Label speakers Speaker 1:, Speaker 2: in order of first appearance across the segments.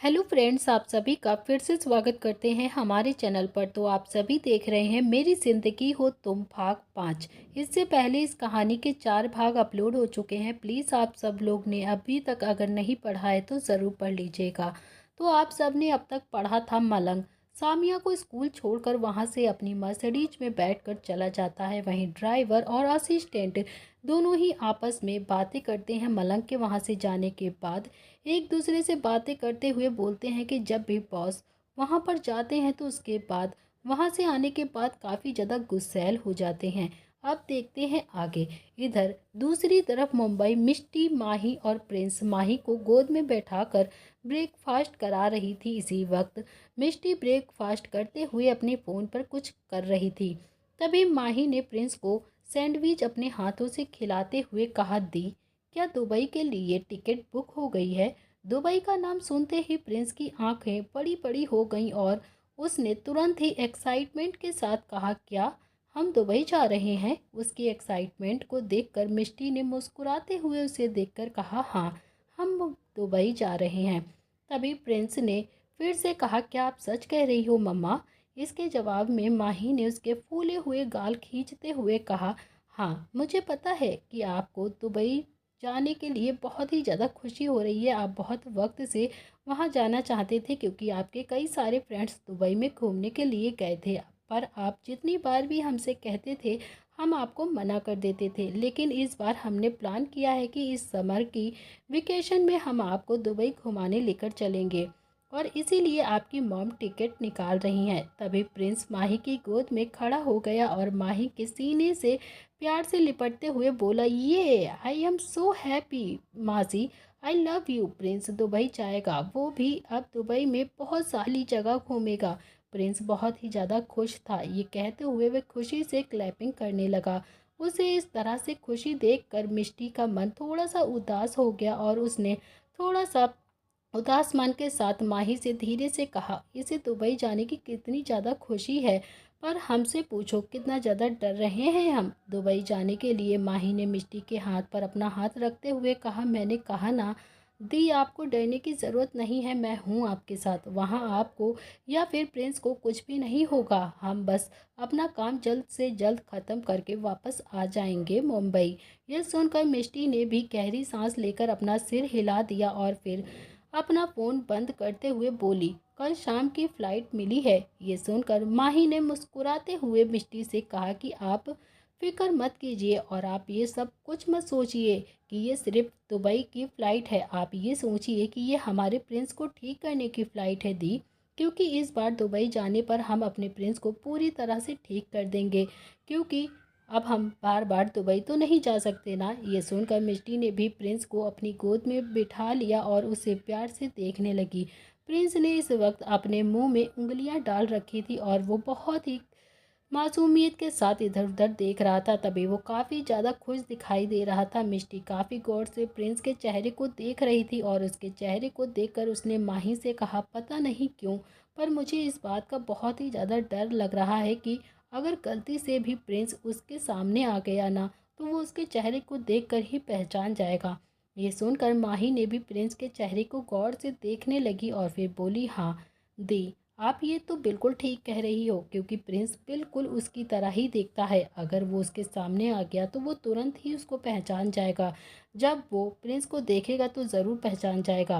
Speaker 1: Hello friends, आप सभी का फिर से स्वागत करते हैं हमारे चैनल पर। तो आप सभी देख रहे हैं मेरी ज़िंदगी हो तुम भाग 5। इससे पहले इस कहानी के 4 भाग अपलोड हो चुके हैं। प्लीज़ आप सब लोग ने अभी तक अगर नहीं पढ़ा है तो ज़रूर पढ़ लीजिएगा। तो आप सब ने अब तक पढ़ा था मलंग सामिया को स्कूल छोड़कर वहां से अपनी मर्सिडीज में बैठकर चला जाता है। वहीं ड्राइवर और असिस्टेंट दोनों ही आपस में बातें करते हैं। मलंग के वहां से जाने के बाद एक दूसरे से बातें करते हुए बोलते हैं कि जब भी बॉस वहां पर जाते हैं तो उसके बाद वहां से आने के बाद काफ़ी ज़्यादा गुस्सैल हो जाते हैं। अब देखते हैं आगे। इधर दूसरी तरफ मुंबई मिष्टी माही और प्रिंस माही को गोद में बैठाकर ब्रेकफास्ट करा रही थी। इसी वक्त मिष्टी ब्रेकफास्ट करते हुए अपने फ़ोन पर कुछ कर रही थी। तभी माही ने प्रिंस को सैंडविच अपने हाथों से खिलाते हुए कहा, दी क्या दुबई के लिए टिकट बुक हो गई है? दुबई का नाम सुनते ही प्रिंस की आंखें बड़ी बड़ी हो गईं और उसने तुरंत ही एक्साइटमेंट के साथ कहा, क्या हम दुबई जा रहे हैं? उसकी एक्साइटमेंट को देखकर मिष्टी ने मुस्कुराते हुए उसे देखकर कहा, हाँ, हम दुबई जा रहे हैं। तभी प्रिंस ने फिर से कहा, क्या आप सच कह रही हो मम्मा? इसके जवाब में माही ने उसके फूले हुए गाल खींचते हुए कहा, हाँ, मुझे पता है कि आपको दुबई जाने के लिए बहुत ही ज़्यादा खुशी हो रही है। आप बहुत वक्त से वहाँ जाना चाहते थे क्योंकि आपके कई सारे फ्रेंड्स दुबई में घूमने के लिए गए थे। पर आप जितनी बार भी हमसे कहते थे हम आपको मना कर देते थे। लेकिन इस बार हमने प्लान किया है कि इस समर की वेकेशन में हम आपको दुबई घुमाने लेकर चलेंगे और इसीलिए आपकी मॉम टिकट निकाल रही हैं। तभी प्रिंस माही की गोद में खड़ा हो गया और माही के सीने से प्यार से लिपटते हुए बोला, ये आई एम सो हैप्पी मासी, I love you. Prince Dubai जाएगा, वो भी अब दुबई में बहुत सारी जगह घूमेगा। प्रिंस बहुत ही ज़्यादा खुश था। ये कहते हुए वह खुशी से क्लैपिंग करने लगा। उसे इस तरह से खुशी देखकर मिष्टी का मन थोड़ा सा उदास हो गया और उसने थोड़ा सा उदास मन के साथ माही से धीरे से कहा, इसे दुबई जाने की कितनी ज़्यादा खुशी है, पर हमसे पूछो कितना ज़्यादा डर रहे हैं हम दुबई जाने के लिए। माही ने मिष्टी के हाथ पर अपना हाथ रखते हुए कहा, मैंने कहा ना दी, आपको डरने की ज़रूरत नहीं है। मैं हूँ आपके साथ। वहाँ आपको या फिर प्रिंस को कुछ भी नहीं होगा। हम बस अपना काम जल्द से जल्द ख़त्म करके वापस आ जाएंगे मुंबई। यह सुनकर मिष्टी ने भी गहरी सांस लेकर अपना सिर हिला दिया और फिर अपना फ़ोन बंद करते हुए बोली, कल शाम की फ़्लाइट मिली है। ये सुनकर माही ने मुस्कुराते हुए मिष्टी से कहा कि आप फिक्र मत कीजिए और आप ये सब कुछ मत सोचिए कि ये सिर्फ दुबई की फ़्लाइट है। आप ये सोचिए कि ये हमारे प्रिंस को ठीक करने की फ़्लाइट है दी, क्योंकि इस बार दुबई जाने पर हम अपने प्रिंस को पूरी तरह से ठीक कर देंगे, क्योंकि अब हम बार बार दुबई तो नहीं जा सकते ना। ये सुनकर मिष्टी ने भी प्रिंस को अपनी गोद में बिठा लिया और उसे प्यार से देखने लगी। प्रिंस ने इस वक्त अपने मुंह में उंगलियां डाल रखी थी और वो बहुत ही मासूमियत के साथ इधर उधर देख रहा था। तभी वो काफ़ी ज़्यादा खुश दिखाई दे रहा था। मिष्टी काफ़ी गौर से प्रिंस के चेहरे को देख रही थी और उसके चेहरे को देखकर उसने माही से कहा, पता नहीं क्यों, पर मुझे इस बात का बहुत ही ज़्यादा डर लग रहा है कि अगर गलती से भी प्रिंस उसके सामने आ गया ना, तो वो उसके चेहरे को देखकर ही पहचान जाएगा। ये सुनकर माही ने भी प्रिंस के चेहरे को गौर से देखने लगी और फिर बोली, हाँ दी, आप ये तो बिल्कुल ठीक कह रही हो, क्योंकि प्रिंस बिल्कुल उसकी तरह ही दिखता है। अगर वो उसके सामने आ गया तो वो तुरंत ही उसको पहचान जाएगा। जब वो प्रिंस को देखेगा तो ज़रूर पहचान जाएगा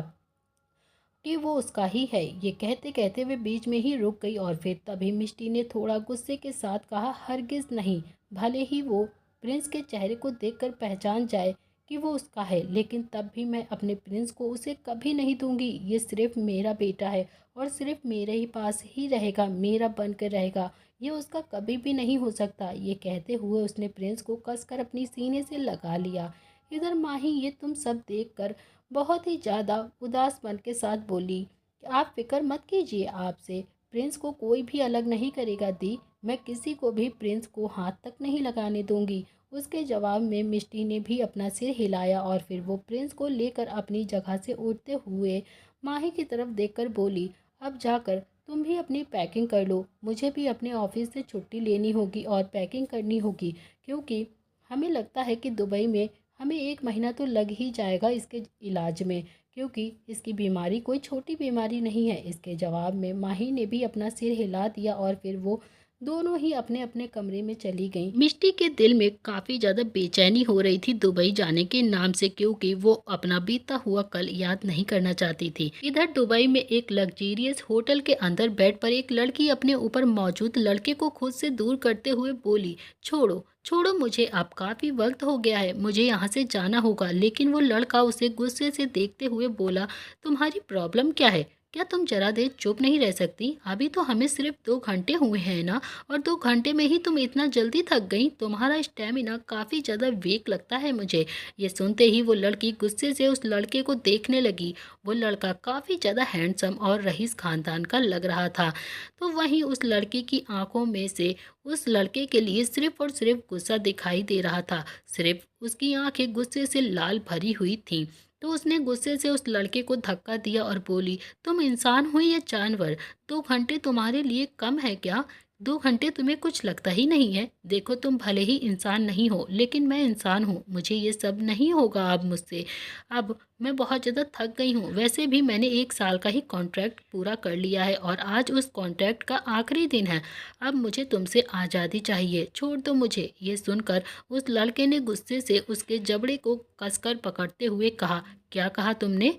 Speaker 1: कि वो उसका ही है। ये कहते कहते वे बीच में ही रुक गई और फिर तभी मिष्टी ने थोड़ा गुस्से के साथ कहा, हरगिज़ नहीं। भले ही वो प्रिंस के चेहरे को देखकर पहचान जाए कि वो उसका है, लेकिन तब भी मैं अपने प्रिंस को उसे कभी नहीं दूंगी। ये सिर्फ मेरा बेटा है और सिर्फ मेरे ही पास ही रहेगा, मेरा बनकर रहेगा। ये उसका कभी भी नहीं हो सकता। ये कहते हुए उसने प्रिंस को कसकर अपनी सीने से लगा लिया। इधर माही ये तुम सब देखकर बहुत ही ज़्यादा उदास मन के साथ बोली कि आप फिक्र मत कीजिए, आपसे प्रिंस को कोई भी अलग नहीं करेगा दी। मैं किसी को भी प्रिंस को हाथ तक नहीं लगाने दूंगी। उसके जवाब में मिष्टी ने भी अपना सिर हिलाया और फिर वो प्रिंस को लेकर अपनी जगह से उठते हुए माही की तरफ देखकर बोली, अब जाकर तुम भी अपनी पैकिंग कर लो। मुझे भी अपने ऑफिस से छुट्टी लेनी होगी और पैकिंग करनी होगी, क्योंकि हमें लगता है कि दुबई में हमें 1 महीना तो लग ही जाएगा इसके इलाज में, क्योंकि इसकी बीमारी कोई छोटी बीमारी नहीं है। इसके जवाब में माही ने भी अपना सिर हिला दिया और फिर वो दोनों ही अपने अपने कमरे में चली गईं। मिष्टी के दिल में काफ़ी ज़्यादा बेचैनी हो रही थी दुबई जाने के नाम से, क्योंकि वो अपना बीता हुआ कल याद नहीं करना चाहती थी। इधर दुबई में एक लग्जरियस होटल के अंदर बेड पर एक लड़की अपने ऊपर मौजूद लड़के को खुद से दूर करते हुए बोली, छोड़ो छोड़ो मुझे, अब काफ़ी वक्त हो गया है, मुझे यहाँ से जाना होगा। लेकिन वो लड़का उसे गुस्से से देखते हुए बोला, तुम्हारी प्रॉब्लम क्या है? क्या तुम जरा देर चुप नहीं रह सकती? अभी तो हमें सिर्फ 2 घंटे हुए हैं ना, और 2 घंटे में ही तुम इतना जल्दी थक गई? तुम्हारा स्टेमिना काफ़ी ज़्यादा वीक लगता है मुझे। ये सुनते ही वो लड़की गुस्से से उस लड़के को देखने लगी। वो लड़का काफ़ी ज़्यादा हैंडसम और रईस खानदान का लग रहा था। तो वहीं उस लड़की की आंखों में से उस लड़के के लिए सिर्फ और सिर्फ गुस्सा दिखाई दे रहा था। सिर्फ उसकी आंखें गुस्से से लाल भरी हुई थीं। तो उसने गुस्से से उस लड़के को धक्का दिया और बोली, तुम इंसान हो या जानवर? 2 घंटे तुम्हारे लिए कम है क्या? 2 घंटे तुम्हें कुछ लगता ही नहीं है? देखो, तुम भले ही इंसान नहीं हो, लेकिन मैं इंसान हूँ। मुझे ये सब नहीं होगा अब मुझसे। अब मैं बहुत ज़्यादा थक गई हूँ। वैसे भी मैंने 1 साल का ही कॉन्ट्रैक्ट पूरा कर लिया है और आज उस कॉन्ट्रैक्ट का आखिरी दिन है। अब मुझे तुमसे आज़ादी चाहिए, छोड़ दो मुझे। ये सुनकर उस लड़के ने गुस्से से उसके जबड़े को कसकर पकड़ते हुए कहा, क्या कहा तुमने?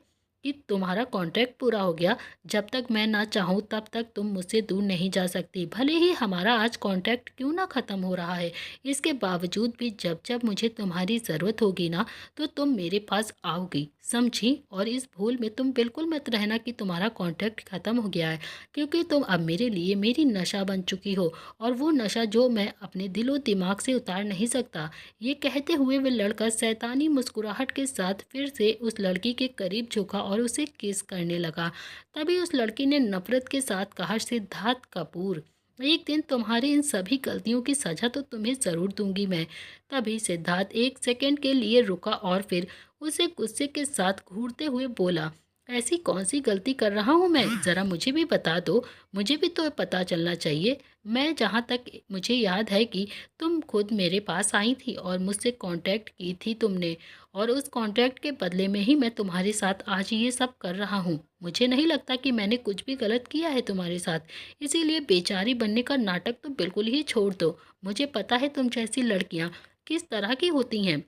Speaker 1: कि तुम्हारा कॉन्ट्रैक्ट पूरा हो गया? जब तक मैं ना चाहूँ तब तक तुम मुझसे दूर नहीं जा सकती, भले ही हमारा आज कॉन्ट्रैक्ट क्यों ना ख़त्म हो रहा है। इसके बावजूद भी जब जब मुझे तुम्हारी ज़रूरत होगी ना, तो तुम मेरे पास आओगी, समझी? और इस भूल में तुम बिल्कुल मत रहना कि तुम्हारा कॉन्ट्रैक्ट ख़त्म हो गया है, क्योंकि तुम अब मेरे लिए मेरी नशा बन चुकी हो, और वो नशा जो मैं अपने दिलो दिमाग से उतार नहीं सकता। ये कहते हुए वह लड़का शैतानी मुस्कुराहट के साथ फिर से उस लड़की के करीब झुका और उसे किस करने लगा। तभी उस लड़की ने नफरत के साथ कहा, सिद्धार्थ कपूर, एक दिन तुम्हारी इन सभी गलतियों की सजा तो तुम्हें ज़रूर दूंगी मैं। तभी सिद्धार्थ 1 सेकंड के लिए रुका और फिर उसे गुस्से के साथ घूरते हुए बोला, ऐसी कौन सी गलती कर रहा हूँ मैं? ज़रा मुझे भी बता दो, मुझे भी तो पता चलना चाहिए। मैं जहाँ तक मुझे याद है कि तुम खुद मेरे पास आई थी और मुझसे कांटेक्ट की थी तुमने, और उस कांटेक्ट के बदले में ही मैं तुम्हारे साथ आज ये सब कर रहा हूँ। मुझे नहीं लगता कि मैंने कुछ भी गलत किया है तुम्हारे साथ, इसीलिए बेचारी बनने का नाटक तो बिल्कुल ही छोड़ दो। मुझे पता है तुम जैसी लड़कियाँ किस तरह की होती हैं।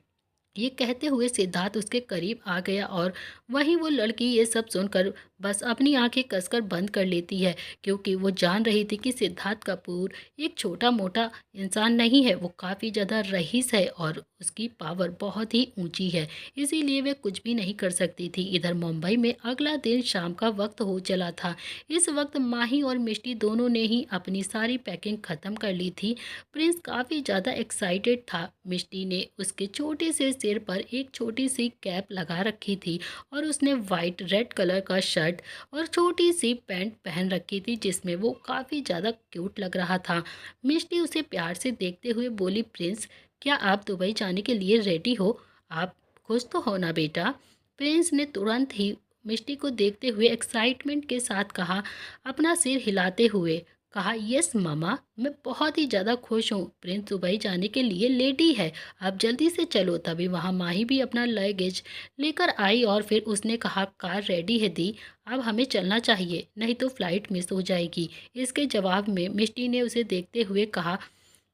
Speaker 1: ये कहते हुए सिद्धार्थ उसके करीब आ गया और वहीं वो लड़की ये सब सुनकर बस अपनी आंखें कसकर बंद कर लेती है, क्योंकि वो जान रही थी कि सिद्धार्थ कपूर एक छोटा मोटा इंसान नहीं है, वो काफ़ी ज़्यादा रईस है और उसकी पावर बहुत ही ऊंची है, इसीलिए वे कुछ भी नहीं कर सकती थी। इधर मुंबई में अगला दिन शाम का वक्त हो चला था। इस वक्त माही और मिष्टी दोनों ने ही अपनी सारी पैकिंग ख़त्म कर ली थी। प्रिंस काफ़ी ज़्यादा एक्साइटेड था। मिष्टी ने उसके छोटे से सिर पर एक छोटी सी कैप लगा रखी थी और उसने वाइट रेड कलर का शर्ट और छोटी सी पैंट पहन रखी थी, जिसमें वो काफ़ी ज़्यादा क्यूट लग रहा था। मिष्टी उसे प्यार से देखते हुए बोली, प्रिंस, क्या आप दुबई जाने के लिए रेडी हो? आप खुश तो हो ना बेटा? प्रिंस ने तुरंत ही मिष्टी को देखते हुए एक्साइटमेंट के साथ कहा, अपना सिर हिलाते हुए कहा, यस मामा, मैं बहुत ही ज़्यादा खुश हूँ। प्रिंस दुबई जाने के लिए लेडी है, आप जल्दी से चलो। तभी वहाँ माही भी अपना लगेज लेकर आई और फिर उसने कहा, कार रेडी है दी, अब हमें चलना चाहिए, नहीं तो फ्लाइट मिस हो जाएगी। इसके जवाब में मिष्टी ने उसे देखते हुए कहा,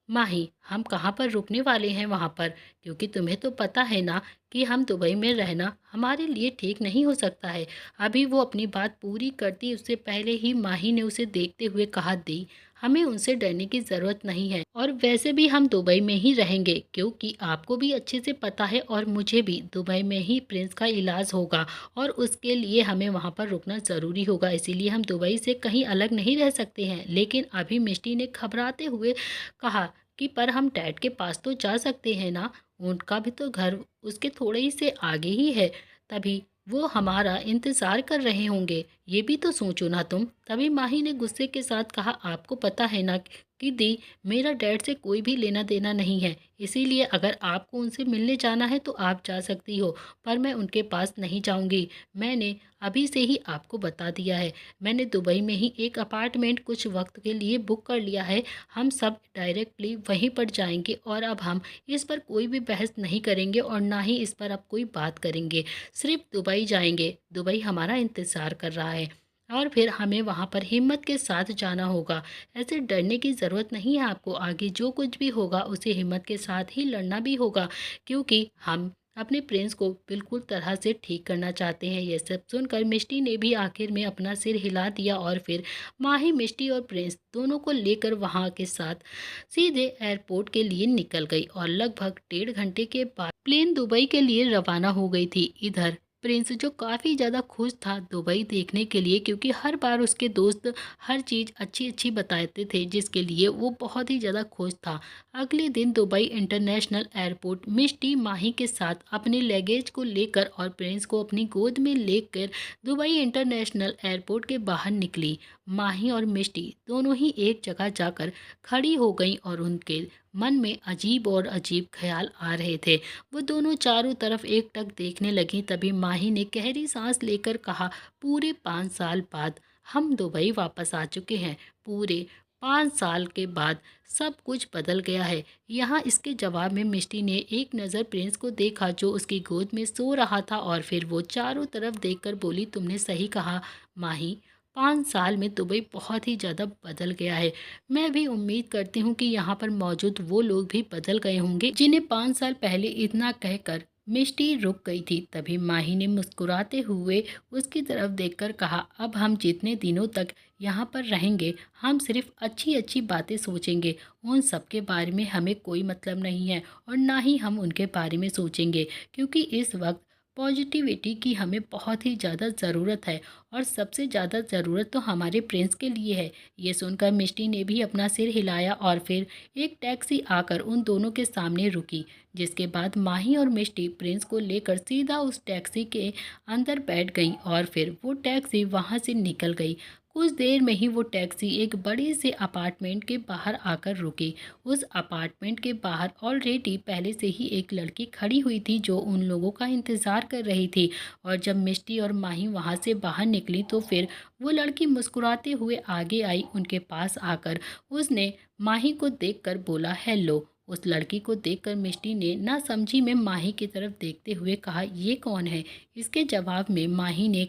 Speaker 1: माही, हम कहाँ पर रुकने वाले हैं वहाँ पर? क्योंकि तुम्हें तो पता है ना कि हम दुबई में रहना हमारे लिए ठीक नहीं हो सकता है। अभी वो अपनी बात पूरी करती उससे पहले ही माही ने उसे देखते हुए कहा, दी, हमें उनसे डरने की ज़रूरत नहीं है, और वैसे भी हम दुबई में ही रहेंगे, क्योंकि आपको भी अच्छे से पता है और मुझे भी, दुबई में ही प्रिंस का इलाज होगा और उसके लिए हमें वहाँ पर रुकना ज़रूरी होगा, इसीलिए हम दुबई से कहीं अलग नहीं रह सकते हैं। लेकिन अभी मिष्टी ने घबराते हुए कहा कि पर हम डैड के पास तो जा सकते हैं ना, उनका भी तो घर उसके थोड़े ही से आगे ही है, तभी वो हमारा इंतज़ार कर रहे होंगे। ये भी तो सोचो ना तुम। तभी माही ने गुस्से के साथ कहा, आपको पता है ना कि दी, मेरा डैड से कोई भी लेना देना नहीं है, इसीलिए अगर आपको उनसे मिलने जाना है तो आप जा सकती हो, पर मैं उनके पास नहीं जाऊंगी। मैंने अभी से ही आपको बता दिया है, मैंने दुबई में ही एक अपार्टमेंट कुछ वक्त के लिए बुक कर लिया है। हम सब डायरेक्टली वहीं पर जाएंगे और अब हम इस पर कोई भी बहस नहीं करेंगे और ना ही इस पर अब कोई बात करेंगे। सिर्फ दुबई जाएंगे, दुबई हमारा इंतज़ार कर रहा है और फिर हमें वहाँ पर हिम्मत के साथ जाना होगा। ऐसे डरने की ज़रूरत नहीं है आपको, आगे जो कुछ भी होगा उसे हिम्मत के साथ ही लड़ना भी होगा, क्योंकि हम अपने प्रिंस को बिल्कुल तरह से ठीक करना चाहते हैं। यह सब सुनकर मिष्टी ने भी आखिर में अपना सिर हिला दिया और फिर माही मिष्टी और प्रिंस दोनों को लेकर वहाँ के साथ सीधे एयरपोर्ट के लिए निकल गई और लगभग 1.5 घंटे के बाद प्लेन दुबई के लिए रवाना हो गई थी। इधर प्रिंस जो काफ़ी ज़्यादा खुश था दुबई देखने के लिए, क्योंकि हर बार उसके दोस्त हर चीज़ अच्छी अच्छी बताते थे, जिसके लिए वो बहुत ही ज़्यादा खुश था। अगले दिन दुबई इंटरनेशनल एयरपोर्ट मिष्टी माही के साथ अपने लगेज को लेकर और प्रिंस को अपनी गोद में लेकर दुबई इंटरनेशनल एयरपोर्ट के बाहर निकली। माही और मिष्टी दोनों ही एक जगह जाकर खड़ी हो गईं और उनके मन में अजीब और अजीब ख्याल आ रहे थे। वो दोनों चारों तरफ एकटक देखने लगी। तभी माही ने गहरी सांस लेकर कहा, पूरे 5 साल बाद हम दुबई वापस आ चुके हैं। पूरे 5 साल के बाद सब कुछ बदल गया है यहाँ। इसके जवाब में मिष्टी ने एक नज़र प्रिंस को देखा जो उसकी गोद में सो रहा था और फिर वो चारों तरफ देखकर बोली, तुमने सही कहा माही, 5 साल में दुबई बहुत ही ज़्यादा बदल गया है। मैं भी उम्मीद करती हूँ कि यहाँ पर मौजूद वो लोग भी बदल गए होंगे जिन्हें 5 साल पहले इतना कहकर मिष्टी रुक गई थी। तभी माही ने मुस्कुराते हुए उसकी तरफ देखकर कहा, अब हम जितने दिनों तक यहाँ पर रहेंगे हम सिर्फ अच्छी अच्छी बातें सोचेंगे। उन सब के बारे में हमें कोई मतलब नहीं है और ना ही हम उनके बारे में सोचेंगे, क्योंकि इस वक्त पॉजिटिविटी की हमें बहुत ही ज़्यादा ज़रूरत है और सबसे ज़्यादा ज़रूरत तो हमारे प्रिंस के लिए है। ये सुनकर मिष्टी ने भी अपना सिर हिलाया और फिर एक टैक्सी आकर उन दोनों के सामने रुकी, जिसके बाद माही और मिष्टी प्रिंस को लेकर सीधा उस टैक्सी के अंदर बैठ गई और फिर वो टैक्सी वहाँ से निकल गई। कुछ देर में ही वो टैक्सी एक बड़े से अपार्टमेंट के बाहर आकर रुकी। उस अपार्टमेंट के बाहर ऑलरेडी पहले से ही एक लड़की खड़ी हुई थी जो उन लोगों का इंतज़ार कर रही थी। और जब मिष्टी और माही वहाँ से बाहर निकली तो फिर वो लड़की मुस्कुराते हुए आगे आई। उनके पास आकर उसने माही को देखकर बोला, हेलो। उस लड़की को देखकर मिष्टी ने ना समझी में माही की तरफ देखते हुए कहा, ये कौन है। इसके जवाब में माही ने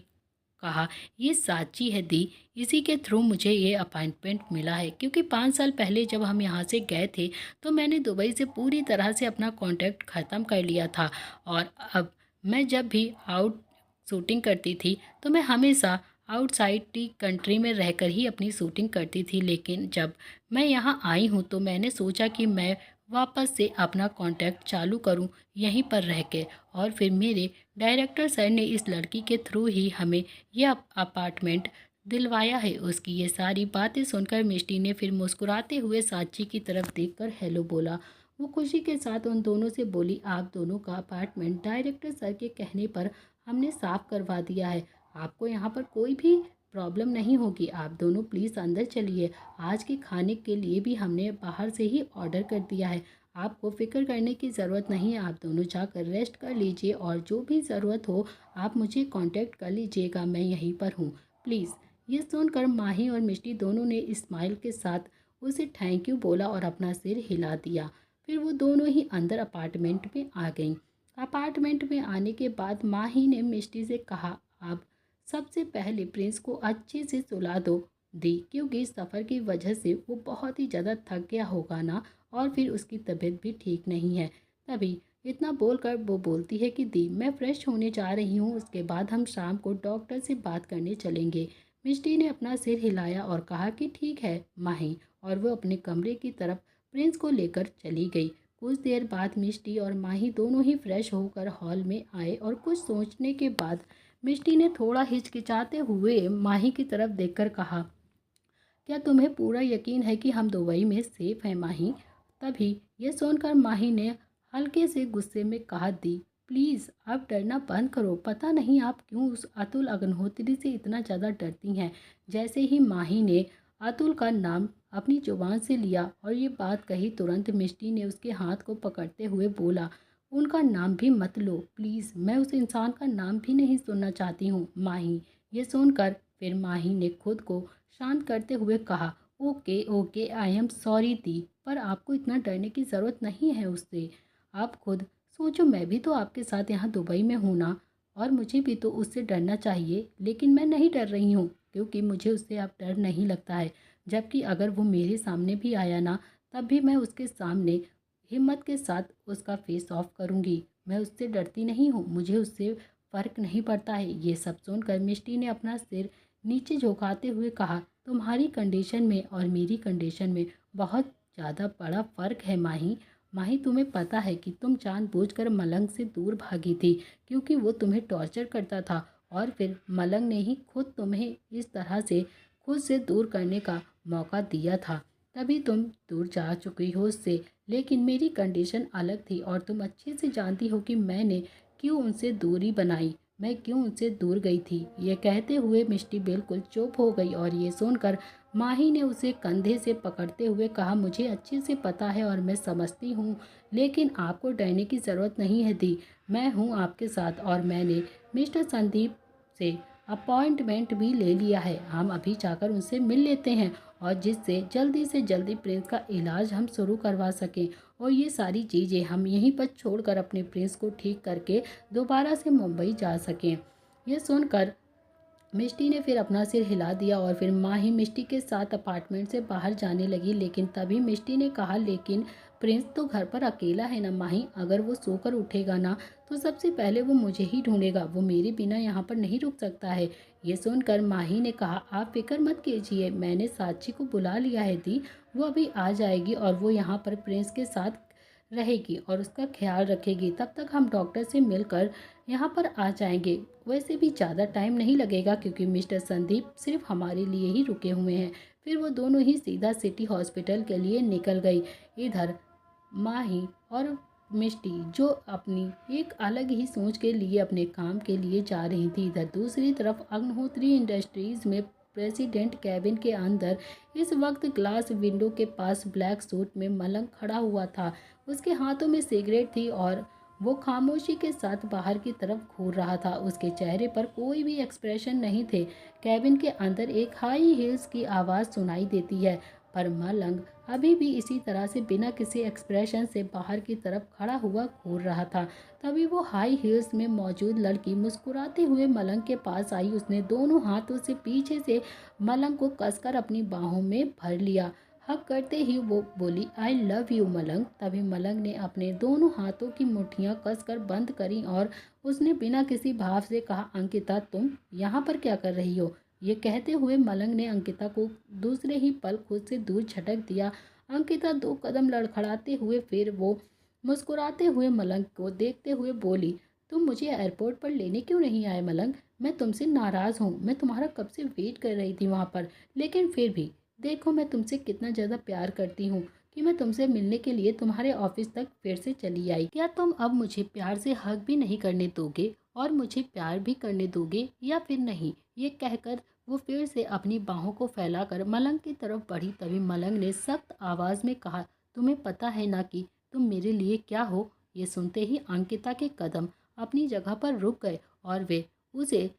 Speaker 1: कहा, ये साची है दी, इसी के थ्रू मुझे ये अपॉइंटमेंट मिला है, क्योंकि 5 साल पहले जब हम यहाँ से गए थे तो मैंने दुबई से पूरी तरह से अपना कांटेक्ट ख़त्म कर लिया था और अब मैं जब भी आउट शूटिंग करती थी तो मैं हमेशा आउटसाइड दी कंट्री में रहकर ही अपनी शूटिंग करती थी, लेकिन जब मैं यहाँ आई हूँ तो मैंने सोचा कि मैं वापस से अपना कांटेक्ट चालू करूँ यहीं पर रह के। और फिर मेरे डायरेक्टर सर ने इस लड़की के थ्रू ही हमें यह अपार्टमेंट दिलवाया है। उसकी ये सारी बातें सुनकर मिष्टी ने फिर मुस्कुराते हुए साची की तरफ देखकर हेलो बोला। वो खुशी के साथ उन दोनों से बोली, आप दोनों का अपार्टमेंट डायरेक्टर सर के कहने पर हमने साफ़ करवा दिया है, आपको यहाँ पर कोई भी प्रॉब्लम नहीं होगी। आप दोनों प्लीज़ अंदर चलिए, आज के खाने के लिए भी हमने बाहर से ही ऑर्डर कर दिया है, आपको फ़िक्र करने की ज़रूरत नहीं है। आप दोनों जाकर रेस्ट कर लीजिए और जो भी ज़रूरत हो आप मुझे कांटेक्ट कर लीजिएगा, मैं यहीं पर हूँ, प्लीज़। ये सुनकर माही और मिष्टी दोनों ने स्माइल के साथ उसे थैंक यू बोला और अपना सिर हिला दिया। फिर वो दोनों ही अंदर अपार्टमेंट में आ गईं। अपार्टमेंट में आने के बाद माही ने मिष्टी से कहा, आप सबसे पहले प्रिंस को अच्छे से सुला दो दी, क्योंकि इस सफ़र की वजह से वो बहुत ही ज़्यादा थक गया होगा ना, और फिर उसकी तबीयत भी ठीक नहीं है। तभी इतना बोलकर वो बोलती है कि दी, मैं फ़्रेश होने जा रही हूँ, उसके बाद हम शाम को डॉक्टर से बात करने चलेंगे। मिष्टी ने अपना सिर हिलाया और कहा कि ठीक है माही, और वो अपने कमरे की तरफ प्रिंस को लेकर चली गई। कुछ देर बाद मिष्टी और माही दोनों ही फ्रेश होकर हॉल में आए और कुछ सोचने के बाद मिष्टी ने थोड़ा हिचकिचाते हुए माही की तरफ देखकर कहा, क्या तुम्हें पूरा यकीन है कि हम दुबई में सेफ हैं माही। तभी ये सुनकर माही ने हल्के से गुस्से में कहा, दी प्लीज़ आप डरना बंद करो। पता नहीं आप क्यों उस अतुल अग्निहोत्री से इतना ज़्यादा डरती हैं। जैसे ही माही ने अतुल का नाम अपनी जुबान से लिया और ये बात कही, तुरंत मिष्टी ने उसके हाथ को पकड़ते हुए बोला, उनका नाम भी मत लो प्लीज़, मैं उस इंसान का नाम भी नहीं सुनना चाहती हूँ माही। ये सुनकर फिर माही ने खुद को शांत करते हुए कहा, okay okay, I am sorry दी, पर आपको इतना डरने की ज़रूरत नहीं है उससे। आप खुद सोचो, मैं भी तो आपके साथ यहाँ दुबई में हूँ ना, और मुझे भी तो उससे डरना चाहिए, लेकिन मैं नहीं डर रही हूँ क्योंकि मुझे उससे अब डर नहीं लगता है। जबकि अगर वो मेरे सामने भी आया ना, तब भी मैं उसके सामने हिम्मत के साथ उसका फेस ऑफ करूँगी। मैं उससे डरती नहीं हूँ, मुझे उससे फ़र्क नहीं पड़ता है। ये सब सुनकर मिष्टी ने अपना सिर नीचे झुकाते हुए कहा, तुम्हारी कंडीशन में और मेरी कंडीशन में बहुत ज़्यादा बड़ा फ़र्क है माही। माही, तुम्हें पता है कि तुम जानबूझकर मलंग से दूर भागी थी क्योंकि वो तुम्हें टॉर्चर करता था, और फिर मलंग ने ही खुद तुम्हें इस तरह से खुद से दूर करने का मौका दिया था, तभी तुम दूर जा चुकी हो उससे। लेकिन मेरी कंडीशन अलग थी और तुम अच्छे से जानती हो कि मैंने क्यों उनसे दूरी बनाई, मैं क्यों उनसे दूर गई थी। ये कहते हुए मिष्टी बिल्कुल चुप हो गई और ये सुनकर माही ने उसे कंधे से पकड़ते हुए कहा, मुझे अच्छे से पता है और मैं समझती हूँ, लेकिन आपको डरने की ज़रूरत नहीं है दी, मैं हूँ आपके साथ। और मैंने मिस्टर संदीप से अपॉइंटमेंट भी ले लिया है, हम अभी जाकर उनसे मिल लेते हैं और जिससे जल्दी से जल्दी प्रिंस का इलाज हम शुरू करवा सकें, और ये सारी चीज़ें हम यहीं पर छोड़कर अपने प्रिंस को ठीक करके दोबारा से मुंबई जा सकें। यह सुनकर मिष्टी ने फिर अपना सिर हिला दिया और फिर माँ ही मिष्टी के साथ अपार्टमेंट से बाहर जाने लगी। लेकिन तभी मिष्टी ने कहा, लेकिन प्रिंस तो घर पर अकेला है ना माही, अगर वो सोकर उठेगा ना तो सबसे पहले वो मुझे ही ढूंढेगा, वो मेरे बिना यहाँ पर नहीं रुक सकता है। ये सुनकर माही ने कहा, आप फिक्र मत कीजिए, मैंने साक्षी को बुला लिया है दी, वो अभी आ जाएगी और वो यहाँ पर प्रिंस के साथ रहेगी और उसका ख्याल रखेगी। तब तक हम डॉक्टर से मिलकर यहाँ पर आ जाएंगे। वैसे भी ज़्यादा टाइम नहीं लगेगा क्योंकि मिस्टर संदीप सिर्फ हमारे लिए ही रुके हुए हैं। फिर वो दोनों ही सीधा सिटी हॉस्पिटल के लिए निकल गई। इधर माही और मिष्टी जो अपनी एक अलग ही सोच के लिए अपने काम के लिए जा रही थी, इधर दूसरी तरफ अग्निहोत्री इंडस्ट्रीज़ में प्रेसिडेंट कैबिन के अंदर इस वक्त ग्लास विंडो के पास ब्लैक सूट में मलंग खड़ा हुआ था। उसके हाथों में सिगरेट थी और वो खामोशी के साथ बाहर की तरफ घूर रहा था। उसके चेहरे पर कोई भी एक्सप्रेशन नहीं थे। कैबिन के अंदर एक हाई हील्स की आवाज़ सुनाई देती है, पर मलंग अभी भी इसी तरह से बिना किसी एक्सप्रेशन से बाहर की तरफ खड़ा हुआ घूर रहा था। तभी वो हाई हील्स में मौजूद लड़की मुस्कुराते हुए मलंग के पास आई। उसने दोनों हाथों से पीछे से मलंग को कसकर अपनी बाहों में भर लिया। हक करते ही वो बोली, आई लव यू मलंग। तभी मलंग ने अपने दोनों हाथों की मुट्ठियां कसकर बंद करी और उसने बिना किसी भाव से कहा, अंकिता तुम यहाँ पर क्या कर रही हो। ये कहते हुए मलंग ने अंकिता को दूसरे ही पल खुद से दूर झटक दिया। अंकिता 2 कदम लड़खड़ाते हुए फिर वो मुस्कुराते हुए मलंग को देखते हुए बोली, तुम मुझे एयरपोर्ट पर लेने क्यों नहीं आए मलंग। मैं तुमसे नाराज़ हूँ, मैं तुम्हारा कब से वेट कर रही थी वहाँ पर, लेकिन फिर भी देखो मैं तुमसे कितना ज़्यादा प्यार करती हूँ कि मैं तुमसे मिलने के लिए तुम्हारे ऑफिस तक फिर से चली आई। क्या तुम अब मुझे प्यार से हग भी नहीं करने दोगे और मुझे प्यार भी करने दोगे या फिर नहीं। ये कहकर वो फिर से अपनी बाहों को फैलाकर मलंग की तरफ बढ़ी। तभी मलंग ने सख्त आवाज़ में कहा, तुम्हें पता है ना कि तुम मेरे लिए क्या हो। ये सुनते ही अंकिता के कदम अपनी जगह पर रुक गए और वे उसे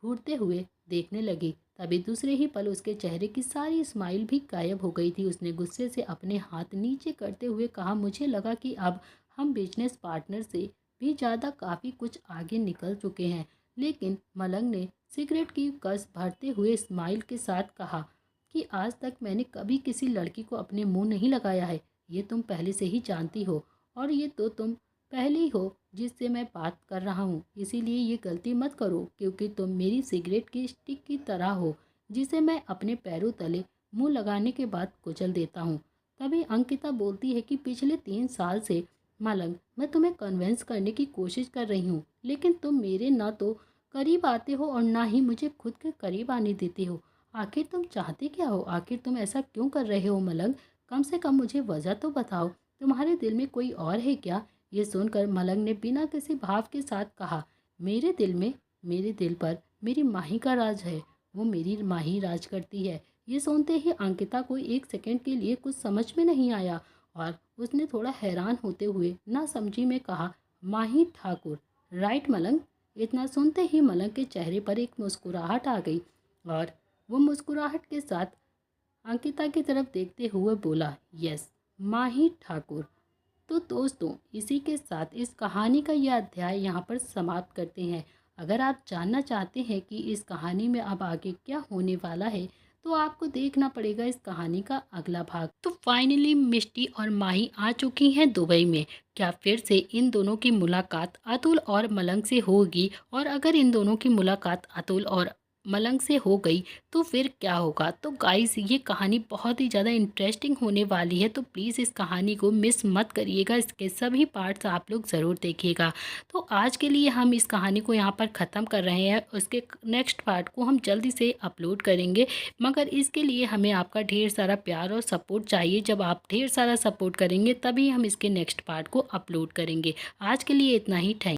Speaker 1: घूरते हुए देखने लगी। तभी दूसरे ही पल उसके चेहरे की सारी स्माइल भी गायब हो गई थी। उसने गुस्से से अपने हाथ नीचे करते हुए कहा, मुझे लगा कि अब हम बिजनेस पार्टनर से भी ज़्यादा काफ़ी कुछ आगे निकल चुके हैं। लेकिन मलंग ने सिगरेट की कस भरते हुए स्माइल के साथ कहा कि आज तक मैंने कभी किसी लड़की को अपने मुंह नहीं लगाया है, ये तुम पहले से ही जानती हो, और ये तो तुम पहले ही हो जिससे मैं बात कर रहा हूँ। इसीलिए ये गलती मत करो क्योंकि तुम मेरी सिगरेट की स्टिक की तरह हो जिसे मैं अपने पैरों तले मुंह लगाने के बाद कुचल देता हूँ। तभी अंकिता बोलती है कि पिछले 3 साल से मलंग मैं तुम्हें कन्विंस करने की कोशिश कर रही हूँ, लेकिन तुम मेरे ना तो करीब आते हो और ना ही मुझे खुद के करीब आने देते हो। आखिर तुम चाहते क्या हो, आखिर तुम ऐसा क्यों कर रहे हो मलंग। कम से कम मुझे वजह तो बताओ, तुम्हारे दिल में कोई और है क्या। ये सुनकर मलंग ने बिना किसी भाव के साथ कहा, मेरे दिल पर मेरी माही का राज है, वो मेरी माही राज करती है। ये सुनते ही अंकिता को एक सेकंड के लिए कुछ समझ में नहीं आया और उसने थोड़ा हैरान होते हुए ना समझी में कहा, माही ठाकुर, राइट मलंग। इतना सुनते ही मलंग के चेहरे पर एक मुस्कुराहट आ गई और वो मुस्कुराहट के साथ अंकिता की तरफ देखते हुए बोला, यस, माही ठाकुर। तो दोस्तों, इसी के साथ इस कहानी का यह अध्याय यहाँ पर समाप्त करते हैं। अगर आप जानना चाहते हैं कि इस कहानी में अब आगे क्या होने वाला है, तो आपको देखना पड़ेगा इस कहानी का अगला भाग। तो फाइनली मिष्टी और माही आ चुकी हैं दुबई में। क्या फिर से इन दोनों की मुलाकात अतुल और मलंग से होगी? और अगर इन दोनों की मुलाकात अतुल और मलंग से हो गई तो फिर क्या होगा? तो गाइस, ये कहानी बहुत ही ज़्यादा इंटरेस्टिंग होने वाली है, तो प्लीज़ इस कहानी को मिस मत करिएगा। इसके सभी पार्ट्स आप लोग ज़रूर देखिएगा। तो आज के लिए हम इस कहानी को यहाँ पर ख़त्म कर रहे हैं। उसके नेक्स्ट पार्ट को हम जल्दी से अपलोड करेंगे, मगर इसके लिए हमें आपका ढेर सारा प्यार और सपोर्ट चाहिए। जब आप ढेर सारा सपोर्ट करेंगे तभी हम इसके नेक्स्ट पार्ट को अपलोड करेंगे। आज के लिए इतना ही। थैंक